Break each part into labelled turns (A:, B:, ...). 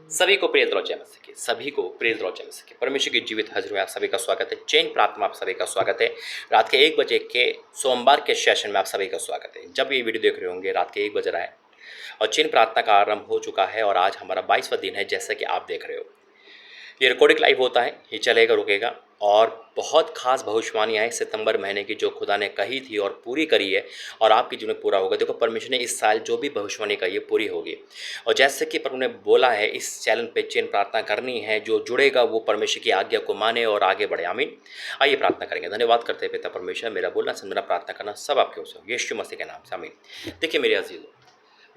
A: सभी को praise law जय मसीह की, सभी को प्रेज लॉ जय मसीह की। परमेश्वर की जीवित हाजिर में आप सभी का स्वागत है। चैन प्रार्थना आप सभी का स्वागत है। रात के 1 बजे के सोमवार के सेशन में आप सभी का स्वागत है। जब ये वीडियो देख रहे होंगे रात के 1 बज रहा है और चैन प्रार्थना का आरंभ हो चुका है और आज हमारा 22वां दिन है। जैसा कि आप देख रहे हो, ये रिकॉर्डिंग लाइव होता है, ये चलेगा रुकेगा और बहुत खास भविष्यवाणियाँ हैं सितंबर महीने की जो खुदा ने कही थी और पूरी करी है और आपके जीवन में पूरा होगा। देखो, परमेश्वर ने इस साल जो भी भविष्यवाणी कही है पूरी होगी और जैसे कि प्रभु ने बोला है इस चैनल पे चैन प्रार्थना करनी है। जो जुड़ेगा वो परमेश्वर की आज्ञा को माने और आगे बढ़े। आमीन। आइए प्रार्थना करेंगे। धन्यवाद करते हैं पिता परमेश्वर, मेरा बोलना समझना प्रार्थना करना सब आपके हो, यीशु मसीह के नाम से आमीन। देखिए मेरे अजीज,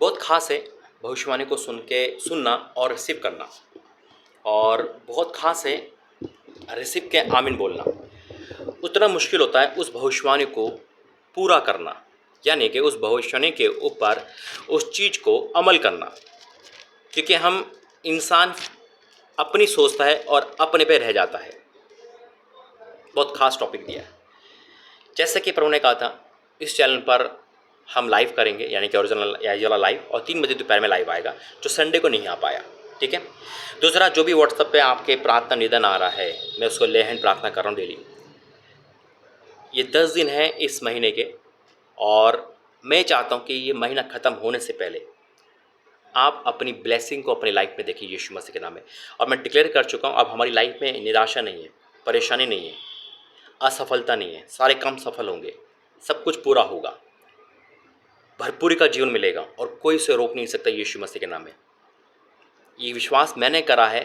A: बहुत खास है भविष्यवाणी को सुनना और रिसीव करना, और बहुत खास है रिसीव के आमीन बोलना। उतना मुश्किल होता है उस भविष्यवाणी को पूरा करना, यानी कि उस भविष्यवाणी के ऊपर उस चीज़ को अमल करना, क्योंकि हम इंसान अपनी सोचता है और अपने पे रह जाता है। बहुत खास टॉपिक दिया है। जैसे कि प्रभु ने कहा था इस चैनल पर हम लाइव करेंगे, यानी कि ओरिजिनल एज वाला लाइव, और 3 बजे दोपहर में लाइव आएगा जो संडे को नहीं आ पाया। ठीक है। दूसरा, जो भी व्हाट्सएप पे आपके प्रार्थना निधन आ रहा है, मैं उसको ले हैंड प्रार्थना कर रहा हूँ डेली। ये 10 दिन है इस महीने के, और मैं चाहता हूँ कि ये महीना ख़त्म होने से पहले आप अपनी ब्लेसिंग को अपनी लाइफ में देखिए यीशु मसीह के नाम में। और मैं डिक्लेयर कर चुका हूँ, अब हमारी लाइफ में निराशा नहीं है, परेशानी नहीं है, असफलता नहीं है। सारे काम सफल होंगे, सब कुछ पूरा होगा, भरपूरी का जीवन मिलेगा और कोई इसे रोक नहीं सकता यीशु मसीह के नाम में। ये विश्वास मैंने करा है,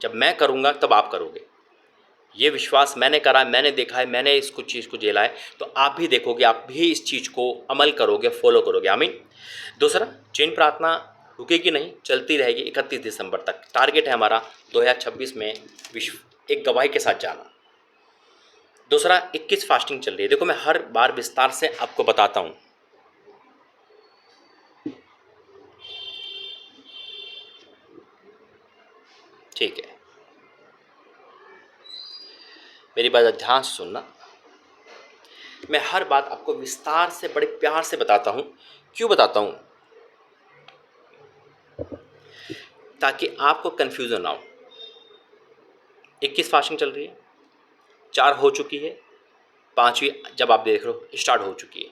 A: जब मैं करूँगा तब आप करोगे। ये विश्वास मैंने करा है, मैंने देखा है, मैंने इसको चीज़ को झेला है, तो आप भी देखोगे, आप भी इस चीज़ को अमल करोगे, फॉलो करोगे। आमीन। दूसरा, चैन प्रार्थना रुकेगी नहीं, चलती रहेगी 31 दिसंबर तक। टारगेट है हमारा 2026 में विश्व एक गवाही के साथ जाना। दूसरा, 21 फास्टिंग चल रही है। देखो, मैं हर बार विस्तार से आपको बताता हूँ। ठीक है, मेरी बात ध्यान से सुनना। मैं हर बात आपको विस्तार से बड़े प्यार से बताता हूँ। क्यों बताता हूँ? ताकि आपको कन्फ्यूज़न ना हो। 21 फास्टिंग चल रही है, 4 हो चुकी है, 5वीं जब आप देख रहे हो स्टार्ट हो चुकी है।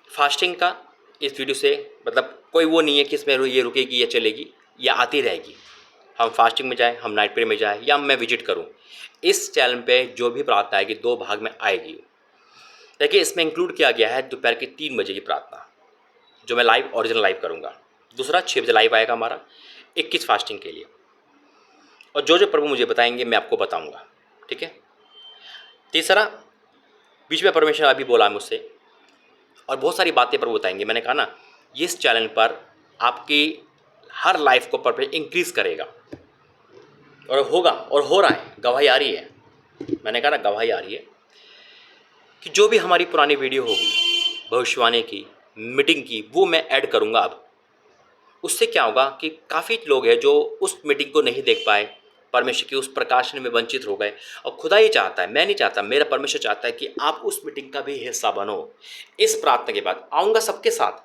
A: फास्टिंग का इस वीडियो से मतलब कोई वो नहीं है कि इसमें ये रुकेगी या चलेगी या आती रहेगी। हम फास्टिंग में जाएँ, हम नाइट प्रेयर में जाएँ, या मैं विजिट करूँ, इस चैनल पे जो भी प्रार्थना आएगी 2 भाग में आएगी। देखिए, इसमें इंक्लूड किया गया है दोपहर के 3 बजे की प्रार्थना, जो मैं लाइव ओरिजिनल लाइव करूँगा। दूसरा, 6 बजे लाइव आएगा हमारा 21 फास्टिंग के लिए, और जो जो प्रभु मुझे बताएंगे मैं आपको बताऊँगा। ठीक है। तीसरा, बीच में परमेश्वर अभी बोला मुझसे और बहुत सारी बातें प्रभु बताएंगे। मैंने कहा ना, इस चैनल पर आपकी हर लाइफ को परमेश्वर इंक्रीज़ करेगा, और होगा और हो रहा है। गवाही आ रही है। मैंने कहा ना, गवाही आ रही है कि जो भी हमारी पुरानी वीडियो होगी भविष्यवाणी की, मीटिंग की, वो मैं ऐड करूँगा अब। उससे क्या होगा कि काफ़ी लोग हैं जो उस मीटिंग को नहीं देख पाए, परमेश्वर की उस प्रकाशन में वंचित हो गए। और खुदा ये चाहता है, मैं नहीं चाहता, मेरा परमेश्वर चाहता है कि आप उस मीटिंग का भी हिस्सा बनो। इस प्रार्थना के बाद आऊँगा सबके साथ।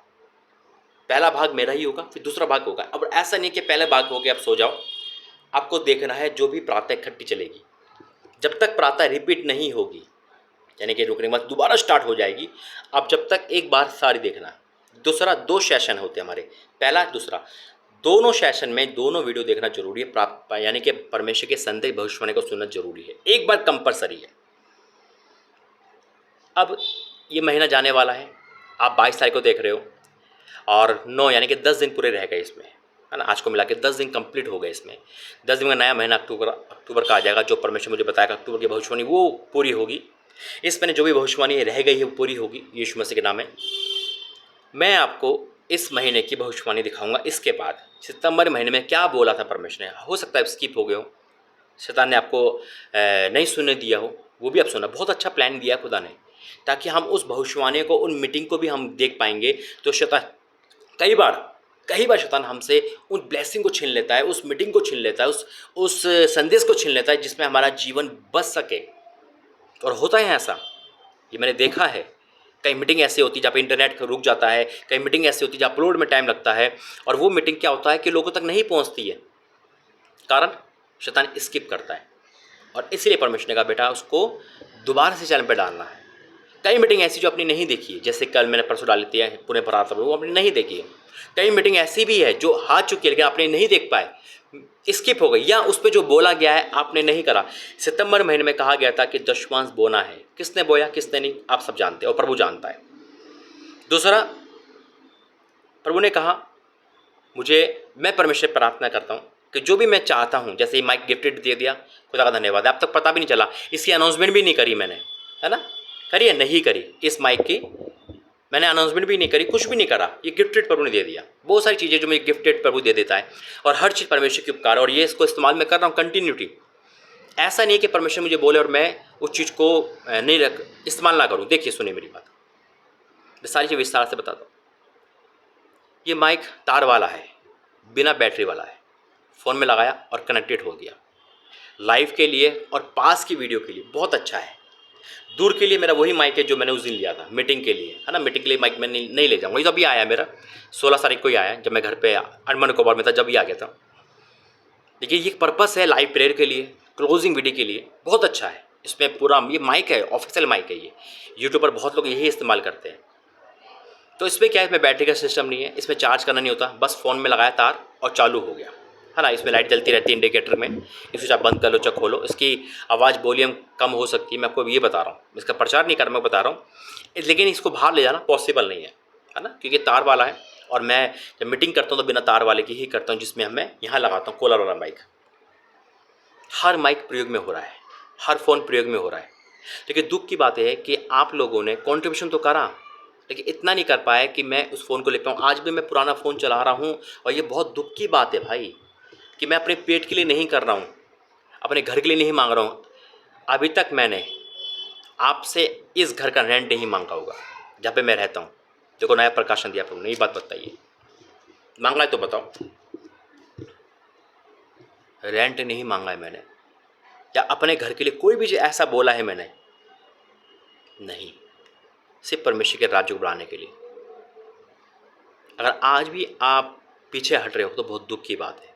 A: पहला भाग मेरा ही होगा, फिर दूसरा भाग होगा। अब ऐसा नहीं कि पहले भाग हो गया आप सो जाओ। आपको देखना है जो भी प्रार्थना इकट्ठी चलेगी, जब तक प्रार्थना रिपीट नहीं होगी, यानी कि रुकने के बाद दोबारा स्टार्ट हो जाएगी, अब जब तक एक बार सारी देखना। दूसरा, 2 सेशन होते हैं हमारे, पहला दूसरा। दोनों सेशन में दोनों वीडियो देखना जरूरी है, प्राप्त यानी कि परमेश्वर के संदेश भविष्यवाणी को सुनना जरूरी है, एक बार कंपलसरी है। अब ये महीना जाने वाला है, आप 22 तारीख को देख रहे हो, और 9 यानी कि 10 दिन पूरे रह गए इसमें, है ना। आज को मिला के 10 दिन कंप्लीट हो गए इसमें। 10 दिन का नया महीना अक्टूबर का आ जाएगा। जो परमेश्वर मुझे बताएगा अक्टूबर की भविष्यवाणी वो पूरी होगी। इस महीने जो भी भविष्यवाणी रह गई है वो पूरी होगी यीशु मसीह के नाम में। मैं आपको इस महीने की भविष्यवाणी दिखाऊंगा। इसके बाद सितंबर महीने में क्या बोला था परमेश्वर ने, हो सकता है स्किप हो गए हो, शैतान ने आपको नहीं सुनने दिया हो, वो भी आप सुना। बहुत अच्छा प्लान दिया खुदा ने, ताकि हम उस भविष्यवाणी को, उन मीटिंग को भी हम देख पाएंगे। तो शैतान कई बार शैतान हमसे उन ब्लेसिंग को छीन लेता है, उस मीटिंग को छीन लेता है, उस संदेश को छीन लेता है जिसमें हमारा जीवन बच सके। और होता है ऐसा, ये मैंने देखा है कई मीटिंग ऐसी होती है जहाँ पे इंटरनेट रुक जाता है, कई मीटिंग ऐसी होती है जहाँ अपलोड में टाइम लगता है, और वो मीटिंग क्या होता है कि लोगों तक नहीं पहुँचती है, कारण शैतान स्किप करता है। और इसलिए परमेश्वर ने कहा बेटा उसको दोबारा से चैनल पर डालना है। कई मीटिंग ऐसी जो अपनी नहीं देखी है, जैसे कल मैंने परसों डाली थी पुणे परात, वो अपनी नहीं देखी है। कई मीटिंग ऐसी भी है जो हाथ चुकी है लेकिन आपने नहीं देख पाए, स्किप हो गई, या उस पर जो बोला गया है आपने नहीं करा। सितंबर महीने में कहा गया था कि दशमांश बोना है, किसने बोया किसने नहीं आप सब जानते हैं और प्रभु जानता है। दूसरा, प्रभु ने कहा मैं परमेश्वर से प्रार्थना करता हूँ कि जो भी मैं चाहता हूँ, जैसे माइक गिफ्टेड दे दिया, खुदा का धन्यवाद है, अब तक पता भी नहीं चला, इसकी अनाउंसमेंट भी नहीं करी मैंने, है ना, करी है नहीं करी, इस माइक की मैंने अनाउंसमेंट भी नहीं करी, कुछ भी नहीं करा, ये गिफ्टेड प्रभु ने दे दिया। बहुत सारी चीज़ें जो मुझे गिफ्टेड प्रभु दे देता है, और हर चीज़ परमेश्वर की उपकार, और ये इसको इस्तेमाल मैं कर रहा हूँ कंटिन्यूटी। ऐसा नहीं है कि परमेश्वर मुझे बोले और मैं उस चीज़ को नहीं इस्तेमाल ना करूँ। देखिए सुनिए मेरी बात, मैं सारी चीज़ विस्तार से बताता हूँ। ये माइक तार वाला है, बिना बैटरी वाला है, फ़ोन में लगाया और कनेक्टेड हो गया। लाइव के लिए और पास की वीडियो के लिए बहुत अच्छा है। दूर के लिए मेरा वही माइक है जो मैंने उस दिन लिया था मीटिंग के लिए, है ना, मीटिंग के लिए माइक मैं नहीं ले जाऊँगा। ये तो अभी आया मेरा 16 तारीख को ही आया, जब मैं घर पे अनमन कोबार में था जब ही आ गया था। देखिए ये पर्पस है लाइव प्रेयर के लिए, क्लोजिंग वीडियो के लिए, बहुत अच्छा है। इसमें पूरा ये माइक है, ऑफिशियल माइक है ये, यूट्यूब पर बहुत लोग यही इस्तेमाल करते हैं। तो इसमें क्या है, इसमें बैटरी का सिस्टम नहीं है, इसमें चार्ज करना नहीं होता, बस फ़ोन में लगाया तार और चालू हो गया, है ना। इसमें लाइट जलती रहती है इंडिकेटर में, इसे आप बंद कर लो चाहे खोलो। इसकी आवाज़ वॉल्यूम कम हो सकती है, मैं आपको ये बता रहा हूँ, इसका प्रचार नहीं कर रहा, मैं बता रहा हूँ। लेकिन इसको बाहर ले जाना पॉसिबल नहीं है ना, क्योंकि तार वाला है, और मैं जब मीटिंग करता हूँ तो बिना तार वाले की ही करता हूँ, जिसमें मैं यहाँ लगाता हूँ कॉलर वाला माइक। हर माइक प्रयोग में हो रहा है, हर फ़ोन प्रयोग में हो रहा है। लेकिन दुख की बात है कि आप लोगों ने कॉन्ट्रीब्यूशन तो करा, लेकिन इतना नहीं कर पाया कि मैं उस फ़ोन को ले पाऊँ। आज भी मैं पुराना फ़ोन चला रहा हूँ, और ये बहुत दुख की बात है भाई कि मैं अपने पेट के लिए नहीं कर रहा हूँ, अपने घर के लिए नहीं मांग रहा हूँ। अभी तक मैंने आपसे इस घर का रेंट नहीं मांगा होगा जहाँ पे मैं रहता हूँ। देखो नया प्रकाशन दिया प्रभु ने, ये बात बताइए, मांगा है तो बताओ। रेंट नहीं मांगा है मैंने, या अपने घर के लिए कोई भी जो ऐसा बोला है मैंने नहीं, सिर्फ परमेश्वर के राज्य को बढ़ाने के लिए। अगर आज भी आप पीछे हट रहे हो तो बहुत दुख की बात है।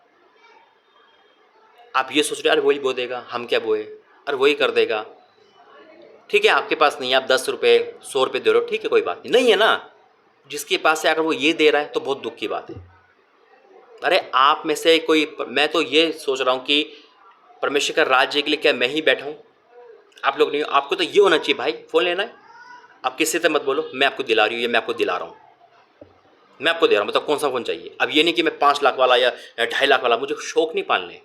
A: आप ये सोच रहे हो अरे वही बो देगा, हम क्या बोए, अरे वही कर देगा। ठीक है आपके पास नहीं है, आप 10 रुपये 100 रुपये दे रहे हो, ठीक है कोई बात नहीं, नहीं है ना, जिसके पास है अगर वो ये दे रहा है तो बहुत दुख की बात है। अरे आप में से कोई, मैं तो ये सोच रहा हूँ कि परमेश्वर का राज्य के लिए क्या मैं ही बैठा हूँ, आप लोग नहीं हो। आपको तो ये होना चाहिए भाई, फ़ोन लेना है, आप किसी से मत बोलो, मैं आपको दिला रही हूँ, ये मैं आपको दिला रहा हूँ, मैं आपको दे रहा हूँ, मतलब कौन सा फ़ोन चाहिए। अब ये नहीं कि मैं 5 लाख वाला या 2.5 लाख वाला, मुझे शौक नहीं पालने।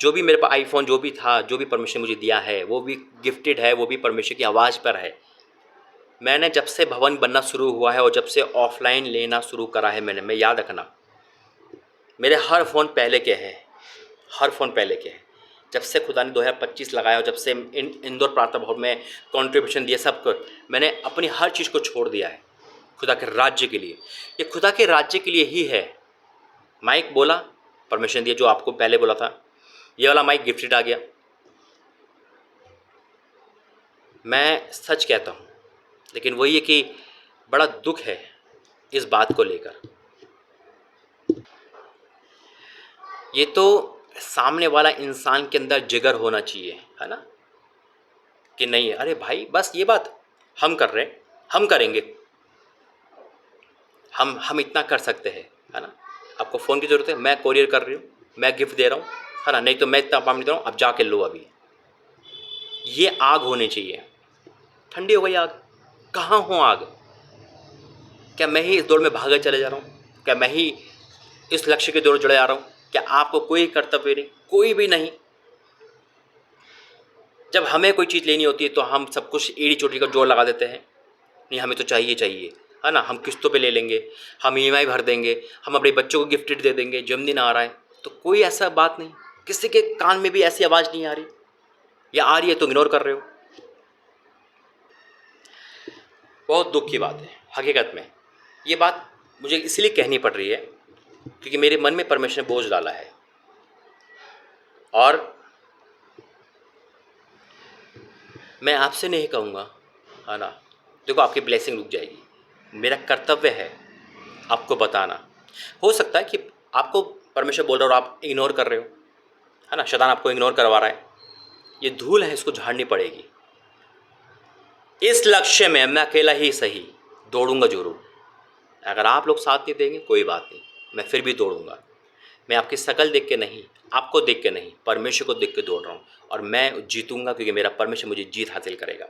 A: जो भी मेरे पास आईफोन जो भी था, जो भी परमेश्वर ने मुझे दिया है वो भी गिफ्टेड है, वो भी परमेश्वर की आवाज़ पर है। मैंने जब से भवन बनना शुरू हुआ है और जब से ऑफलाइन लेना शुरू करा है मैंने, मैं याद रखना मेरे हर फ़ोन पहले के हैं, हर फ़ोन पहले के हैं। जब से खुदा ने 2025 लगाया और जब से इंदौर प्रार्थना भवन में कंट्रीब्यूशन दिया, सब कुछ मैंने अपनी हर चीज़ को छोड़ दिया है खुदा के राज्य के लिए। ये खुदा के राज्य के लिए ही है। माइक बोला परमिशन दिया, जो आपको पहले बोला था, ये वाला माइक गिफ्टेड आ गया। मैं सच कहता हूँ, लेकिन वही है कि बड़ा दुख है इस बात को लेकर। ये तो सामने वाला इंसान के अंदर जिगर होना चाहिए, है ना, कि नहीं अरे भाई बस ये बात हम कर रहे हैं, हम करेंगे, हम इतना कर सकते हैं, है ना। आपको फ़ोन की ज़रूरत है, मैं कोरियर कर रही हूँ, मैं गिफ्ट दे रहा हूँ, है ना, नहीं तो मैं इतना काम नहीं दे रहा हूँ, अब जाके लो। अभी ये आग होनी चाहिए। ठंडी हो गई आग, कहाँ हूँ आग, क्या मैं ही इस दौड़ में भागे चले जा रहा हूँ, क्या मैं ही इस लक्ष्य के दौड़ जुड़े जा रहा हूँ, क्या आपको कोई कर्तव्य नहीं, कोई भी नहीं। जब हमें कोई चीज़ लेनी होती है तो हम सब कुछ एड़ी चोटी का जोर लगा देते हैं, नहीं हमें तो चाहिए चाहिए, है ना, हम किस्तों पे ले लेंगे, हम ईएमआई भर देंगे, हम अपने बच्चों को गिफ्टेड दे देंगे, जन्मदिन आ रहा है तो कोई ऐसा बात नहीं, किसी के कान में भी ऐसी आवाज़ नहीं आ रही, या आ रही है तो इग्नोर कर रहे हो। बहुत दुख की बात है हकीकत में। ये बात मुझे इसलिए कहनी पड़ रही है क्योंकि मेरे मन में परमेश्वर ने बोझ डाला है, और मैं आपसे नहीं कहूँगा, है ना। देखो आपकी ब्लेसिंग रुक जाएगी। मेरा कर्तव्य है आपको बताना। हो सकता है कि आपको परमेश्वर बोल रहा हो और आप इग्नोर कर रहे हो, है ना, शैतान आपको इग्नोर करवा रहा है। ये धूल है, इसको झाड़नी पड़ेगी। इस लक्ष्य में मैं अकेला ही सही दौड़ूंगा जरूर। अगर आप लोग साथ नहीं देंगे कोई बात नहीं, मैं फिर भी दौड़ूंगा। मैं आपकी शकल देख के नहीं, आपको देख के नहीं, परमेश्वर को देख के दौड़ रहा हूँ। और मैं जीतूंगा क्योंकि मेरा परमेश्वर मुझे जीत हासिल करेगा।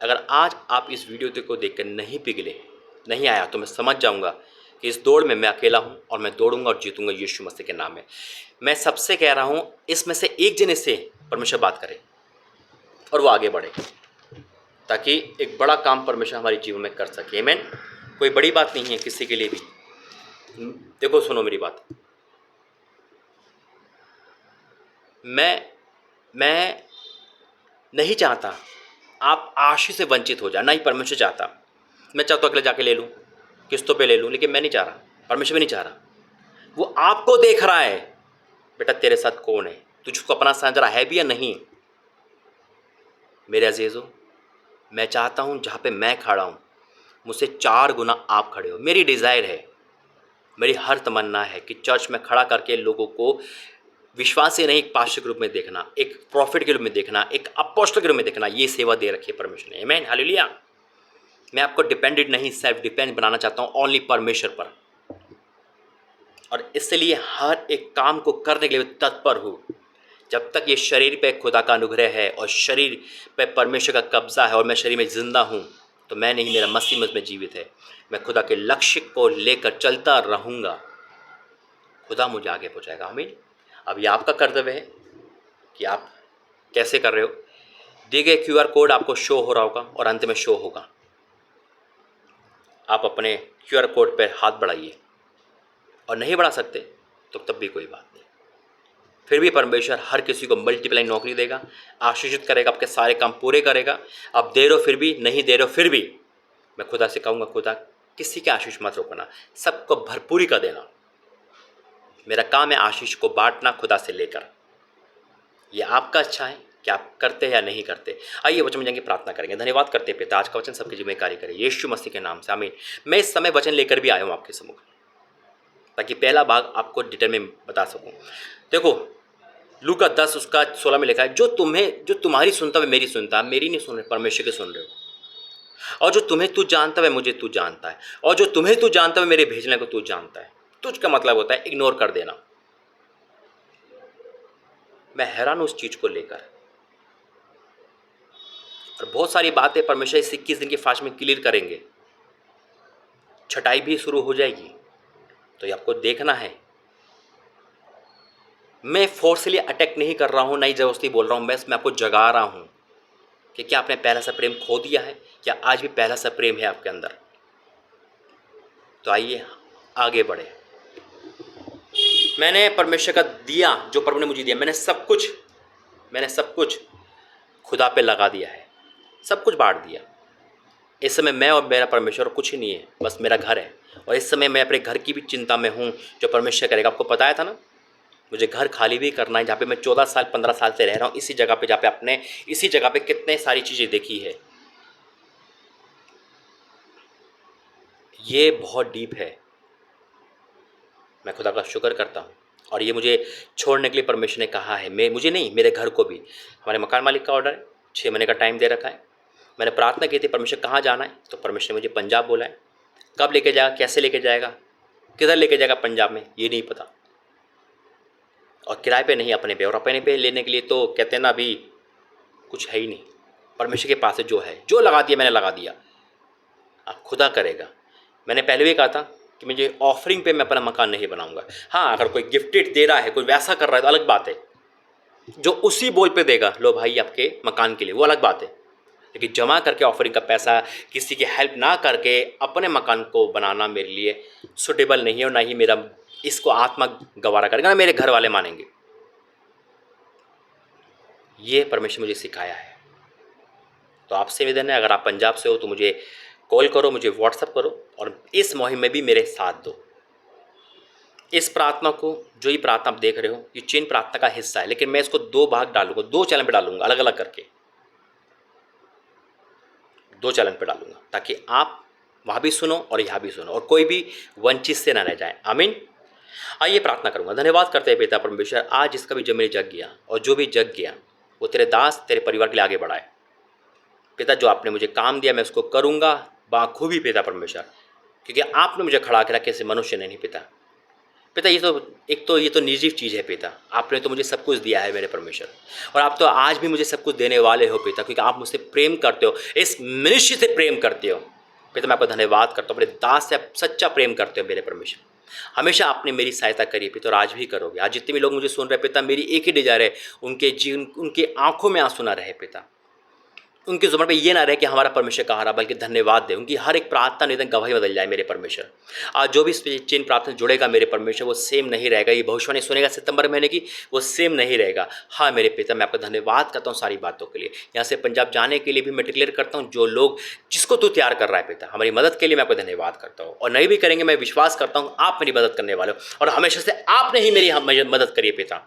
A: अगर आज आप इस वीडियो को देख कर नहीं पिघले, नहीं आया, तो मैं समझ जाऊंगा कि इस दौड़ में मैं अकेला हूं और मैं दौड़ूंगा और जीतूंगा यीशु मसीह के नाम में। मैं सबसे कह रहा हूं, इसमें से एक जने से परमेश्वर बात करे और वो आगे बढ़े, ताकि एक बड़ा काम परमेश्वर हमारे जीवन में कर सके। आमीन। कोई बड़ी बात नहीं है किसी के लिए भी। देखो सुनो मेरी बात, मैं नहीं चाहता आप आशीष से वंचित हो जाए, ना ही परमेश्वर चाहता। मैं चाहता हूँ अगले जाके ले लूँ, किस्तों पे ले लूँ, लेकिन मैं नहीं चाह रहा, परमेश्वर भी नहीं चाह रहा। वो आपको देख रहा है, बेटा तेरे साथ कौन है, तुझको अपना समझ रहा है भी या नहीं। मेरे अजीजों, मैं चाहता हूँ जहाँ पे मैं खड़ा हूँ मुझसे 4 गुना आप खड़े हो। मेरी डिज़ायर है, मेरी हर तमन्ना है कि चर्च में खड़ा करके लोगों को विश्वासी नहीं, एक पास्टर के रूप में देखना, एक प्रॉफिट के रूप में देखना, एक अपोस्टल के रूप में देखना। ये सेवा दे रखी है परमेश्वर ने। आमीन, हालेलुया। मैं आपको डिपेंडेंट नहीं, सेल्फ डिपेंड बनाना चाहता हूँ ओनली परमेश्वर पर। और इसलिए हर एक काम को करने के लिए तत्पर हूँ। जब तक ये शरीर पे खुदा का अनुग्रह है और शरीर पे परमेश्वर का कब्जा है और मैं शरीर में जिंदा हूँ, तो मैं नहीं, मेरा मसीह मुझ में जीवित है। मैं खुदा के लक्ष्य को लेकर चलता रहूँगा, खुदा मुझे आगे पहुँचाएगा। आमीन। अब ये आपका कर्तव्य है कि आप कैसे कर रहे हो। दिए गए QR कोड आपको शो हो रहा होगा और अंत में शो होगा। आप अपने QR कोड पर हाथ बढ़ाइए, और नहीं बढ़ा सकते तो तब भी कोई बात नहीं। फिर भी परमेश्वर हर किसी को मल्टीप्लाई नौकरी देगा, आशीषित करेगा, आपके सारे काम पूरे करेगा। आप दे रहे हो फिर भी, नहीं दे रहे हो फिर भी, मैं खुदा से कहूँगा, खुदा किसी के आशीष मत रोकना, सबको भरपूरी का देना। मेरा काम है आशीष को बांटना खुदा से लेकर। ये आपका अच्छा है कि आप करते हैं या नहीं करते। आइए वचन में जाएंगे, प्रार्थना करेंगे। धन्यवाद करते हैं पिता, आज का वचन सबके जीवन में कार्य करे यीशु मसीह के नाम से, आमीन। मैं इस समय वचन लेकर भी आया हूँ आपके सम्मुख, ताकि पहला भाग आपको डिटेल में बता सकूं। देखो लूका 10 उसका 16 में लिखा है, जो तुम्हारी सुनता है मेरी सुनता है, मेरी नहीं सुन रहे, परमेश्वर के सुन रहे हो। और जो तुम्हें तू जानता है मुझे तू जानता है, और जो तुम्हें तू जानता है मेरे भेजने को तू जानता है। तुझ का मतलब होता है इग्नोर कर देना। मैं हैरान हूं उस चीज को लेकर, और बहुत सारी बातें परमेश्वर इस 21 दिन के फास्ट में क्लियर करेंगे। छटाई भी शुरू हो जाएगी, तो ये आपको देखना है। मैं फोर्सली अटैक नहीं कर रहा हूं, नहीं जबरदस्ती बोल रहा हूं, मैं आपको जगा रहा हूं कि क्या आपने पहला सा प्रेम खो दिया है, क्या आज भी पहला सा प्रेम है आपके अंदर। तो आइए आगे बढ़े। मैंने परमेश्वर का दिया, जो परमेश्वर ने मुझे दिया, मैंने सब कुछ खुदा पे लगा दिया है, सब कुछ बांट दिया। इस समय मैं और मेरा परमेश्वर कुछ ही नहीं है, बस मेरा घर है। और इस समय मैं अपने घर की भी चिंता में हूँ, जो परमेश्वर करेगा। आपको बताया था ना, मुझे घर खाली भी करना है, जहाँ पे मैं 14 साल 15 साल से रह रहा हूँ, इसी जगह पे, जहाँ पे आपने इसी जगह पे कितने सारी चीज़ें देखी है। ये बहुत डीप है। मैं खुदा का शुक्र करता हूँ, और ये मुझे छोड़ने के लिए परमेश्वर ने कहा है। मुझे नहीं, मेरे घर को भी। हमारे मकान मालिक का ऑर्डर है, 6 महीने का टाइम दे रखा है। मैंने प्रार्थना की थी, परमेश्वर कहाँ जाना है, तो परमेश्वर ने मुझे पंजाब बोला है। कब लेके जाएगा, कैसे लेके जाएगा, किधर लेके जाएगा पंजाब में, ये नहीं पता। और किराए पे नहीं, अपने पे। और अपने पे लेने के लिए तो कहते हैं ना, अभी कुछ है ही नहीं। परमेश्वर के पास जो है, जो लगा दिया मैंने लगा दिया, आप खुदा करेगा। मैंने पहले भी कहा था कि मुझे ऑफरिंग पे मैं अपना मकान नहीं बनाऊंगा। हाँ, अगर कोई गिफ्टेड दे रहा है, कोई वैसा कर रहा है तो अलग बात है। जो उसी बोल पे देगा, लो भाई आपके मकान के लिए, वो अलग बात है। लेकिन जमा करके ऑफरिंग का पैसा किसी की हेल्प ना करके अपने मकान को बनाना मेरे लिए सुटेबल नहीं है, और ना ही मेरा इसको आत्मा गवारा करेगा, ना मेरे घर वाले मानेंगे। ये परमेश्वर मुझे सिखाया है। तो आपसे निवेदन है, अगर आप पंजाब से हो तो मुझे कॉल करो, मुझे व्हाट्सअप करो, और इस मुहिम में भी मेरे साथ दो। इस प्रार्थना को, जो ये प्रार्थना आप देख रहे हो, ये चेन प्रार्थना का हिस्सा है, लेकिन मैं इसको 2 भाग डालूंगा, 2 चैनल पे डालूंगा अलग अलग करके। 2 चैनल पे डालूँगा, ताकि आप वहाँ भी सुनो और यहाँ भी सुनो और कोई भी वंचित से ना रह जाए। आमीन। आइए प्रार्थना करूँगा। धन्यवाद करते हैं पिता परमेश्वर, आज इसका भी जब मेरे जग गया और जो भी जग गया वो तेरे दास तेरे परिवार के लिए आगे बढ़ाए। पिता, जो आपने मुझे काम दिया मैं उसको करूँगा बाखूबी पिता परमेश्वर, क्योंकि आपने मुझे खड़ा करा, कैसे मनुष्य ने नहीं पिता। पिता ये तो निर्जीव चीज़ है पिता, आपने तो मुझे सब कुछ दिया है मेरे परमेश्वर, और आप तो आज भी मुझे सब कुछ देने वाले हो पिता, क्योंकि आप मुझसे प्रेम करते हो, इस मनुष्य से प्रेम करते हो। पिता, मैं आपका धन्यवाद करता हूँ, अपने दास से आप सच्चा प्रेम करते हो मेरे परमेश्वर। हमेशा आपने मेरी सहायता करी पिता, और आज भी करोगे। आज जितने भी लोग मुझे सुन रहे पिता, मेरी एक ही डिजायर है, उनके जीवन, उनकी आंखों में आंसू ना रहे पिता, उनकी जुबान पे ये ना रहे कि हमारा परमेश्वर कहाँ रहा, बल्कि धन्यवाद दे। उनकी हर एक प्रार्थना निधन गवाही बदल जाए मेरे परमेश्वर। आज जो भी इस चेन प्रार्थना जुड़ेगा मेरे परमेश्वर, वो सेम नहीं रहेगा। ये भविष्यवाणी सुनेगा सितंबर महीने की, वो सेम नहीं रहेगा। हाँ मेरे पिता, मैं आपका धन्यवाद करता हूँ सारी बातों के लिए। यहाँ से पंजाब जाने के लिए भी मैं डिक्लेयर करता हूँ, जो लोग जिसको तू तैयार कर रहा है पिता, हमारी मदद के लिए मैं आपका धन्यवाद करता हूँ। और नहीं भी करेंगे, मैं विश्वास करता हूँ आप मेरी मदद करने वाले हो, और हमेशा से आपने ही मेरी मदद करी है पिता।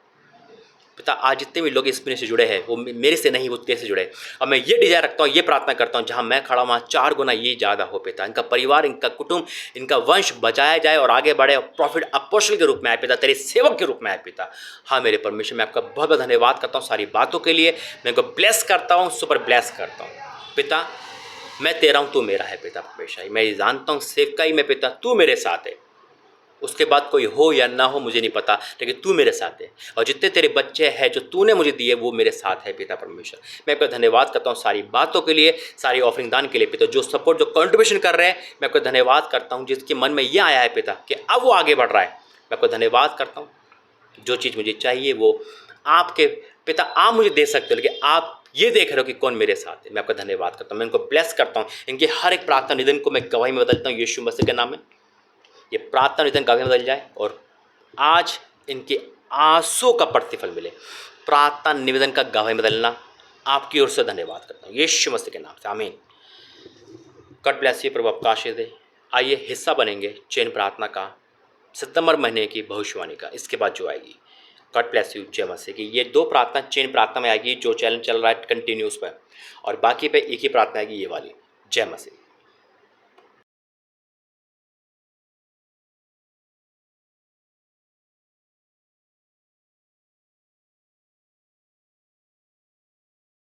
A: पिता, आज जितने भी लोग इस महीने से जुड़े हैं वो मेरे से नहीं, वो तेरे से जुड़े। और मैं ये डिजायर रखता हूँ, ये प्रार्थना करता हूँ, जहाँ मैं खड़ा हूँ वहाँ 4 गुना ये ज़्यादा हो पिता। इनका परिवार, इनका कुटुंब, इनका वंश बचाया जाए और आगे बढ़े, और प्रॉफिट अपोस्टल के रूप में आए पिता, तेरे सेवक के रूप में आए पिता। हाँ मेरे परमेश्वर, मैं आपका बहुत बहुत धन्यवाद करता हूँ सारी बातों के लिए। मैं इनको ब्लेस करता हूँ, सुपर ब्लेस करता हूँ पिता। मैं तेरा हूँ, तू मेरा है पिता परमेश्वर। मैं ये जानता हूँ सेवकाई में पिता तू मेरे साथ है, उसके बाद कोई हो या ना हो मुझे नहीं पता, लेकिन तू मेरे साथ है, और जितने तेरे बच्चे हैं जो तूने मुझे दिए वो मेरे साथ है पिता परमेश्वर। मैं आपका धन्यवाद करता हूँ सारी बातों के लिए, सारी ऑफरिंग दान के लिए पिता, जो सपोर्ट, जो कंट्रीब्यूशन कर रहे हैं, मैं आपका धन्यवाद करता हूँ। जिसके मन में ये आया है पिता कि अब वो आगे बढ़ रहा है, मैं आपका धन्यवाद करता हूँ। जो चीज़ मुझे चाहिए वो आपके पिता आप मुझे दे सकते हो, लेकिन आप ये देख रहे हो कि कौन मेरे साथ है। मैं आपका धन्यवाद करता हूँ, मैं इनको ब्लेस करता हूँ। इनकी हर एक प्रार्थना निधन को मैं गवाही में बदलता हूँ यीशु मसीह के नाम में। ये प्रार्थना निधन गवाही में बदल जाए, और आज इनके आंसू का प्रतिफल मिले। प्रार्थना निवेदन का गवाही में बदलना आपकी ओर से धन्यवाद करता हूँ यीशु मसीह के नाम से, आमीन। गॉड ब्लेस यू, प्रभु आपका आशीष दे। आइए हिस्सा बनेंगे चैन प्रार्थना का, सितंबर महीने की भविष्यवाणी का, इसके बाद जो आएगी। गॉड ब्लेस यू, जय मसीह की। ये 2 प्रार्थना चैन प्रार्थना में आएगी, जो चैनल चल रहा है कंटिन्यूस पर, और बाकी पे एक ही प्रार्थना आएगी, ये वाली। जय मसीह।